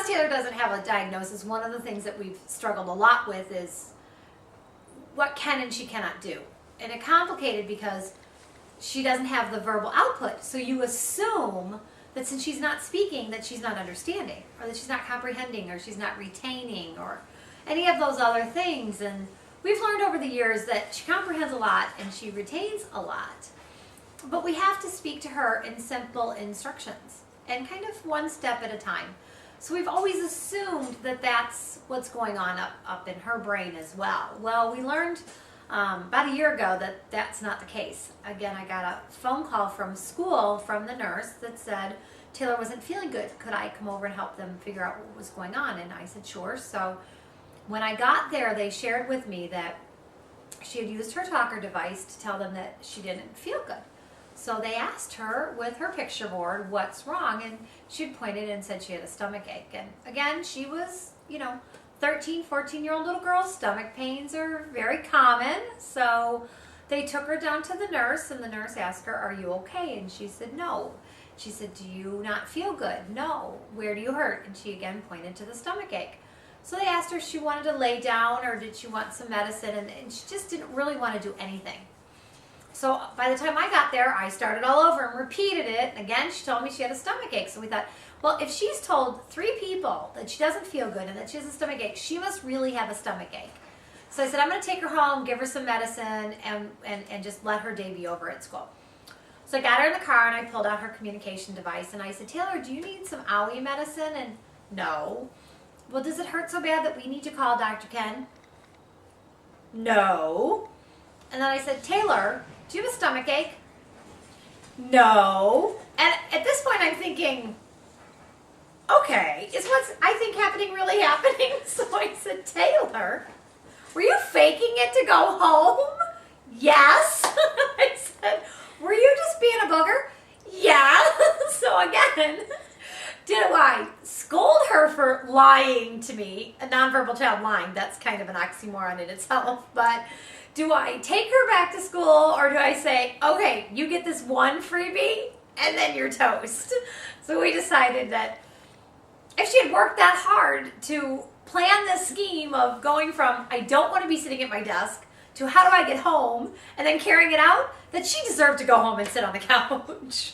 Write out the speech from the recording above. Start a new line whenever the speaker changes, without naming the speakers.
Taylor doesn't have a diagnosis, one of the things that we've struggled a lot with is what can and she cannot do. And it's complicated because she doesn't have the verbal output. So you assume that since she's not speaking, that she's not understanding, or that she's not comprehending, or she's not retaining, or any of those other things. And we've learned over the years that she comprehends a lot and she retains a lot. But we have to speak to her in simple instructions and kind of one step at a time. So we've always assumed that that's what's going on up in her brain as well. Well, we learned about a year ago that that's not the case. Again, I got a phone call from school from the nurse that said Taylor wasn't feeling good. Could I come over and help them figure out what was going on? And I said, sure. So when I got there, they shared with me that she had used her talker device to tell them that she didn't feel good. So they asked her with her picture board, what's wrong? And she had pointed and said she had a stomach ache. And again, she was, 13, 14-year-old little girl. Stomach pains are very common. So they took her down to the nurse, and the nurse asked her, are you okay? And she said, no. She said, do you not feel good? No. Where do you hurt? And she again pointed to the stomach ache. So they asked her if she wanted to lay down or did she want some medicine, and she just didn't really want to do anything. So by the time I got there, I started all over and repeated it. And again, she told me she had a stomach ache. So we thought, well, if she's told 3 people that she doesn't feel good and that she has a stomach ache, she must really have a stomach ache. So I said, I'm going to take her home, give her some medicine, and just let her day be over at school. So I got her in the car and I pulled out her communication device and I said, Taylor, do you need some owie medicine? And no. Well, does it hurt so bad that we need to call Dr. Ken? No. And then I said, Taylor, do you have a stomach ache? No. And at this point I'm thinking, okay, is what's I think happening really happening? So I said, Taylor, were you faking it to go home? Yes. I said, were you just being a booger? Yeah. So again, do I scold her for lying to me? A nonverbal child lying, that's kind of an oxymoron in itself, but do I take her back to school, or do I say, okay, you get this one freebie and then you're toast? So we decided that if she had worked that hard to plan this scheme of going from I don't want to be sitting at my desk to how do I get home and then carrying it out, that she deserved to go home and sit on the couch.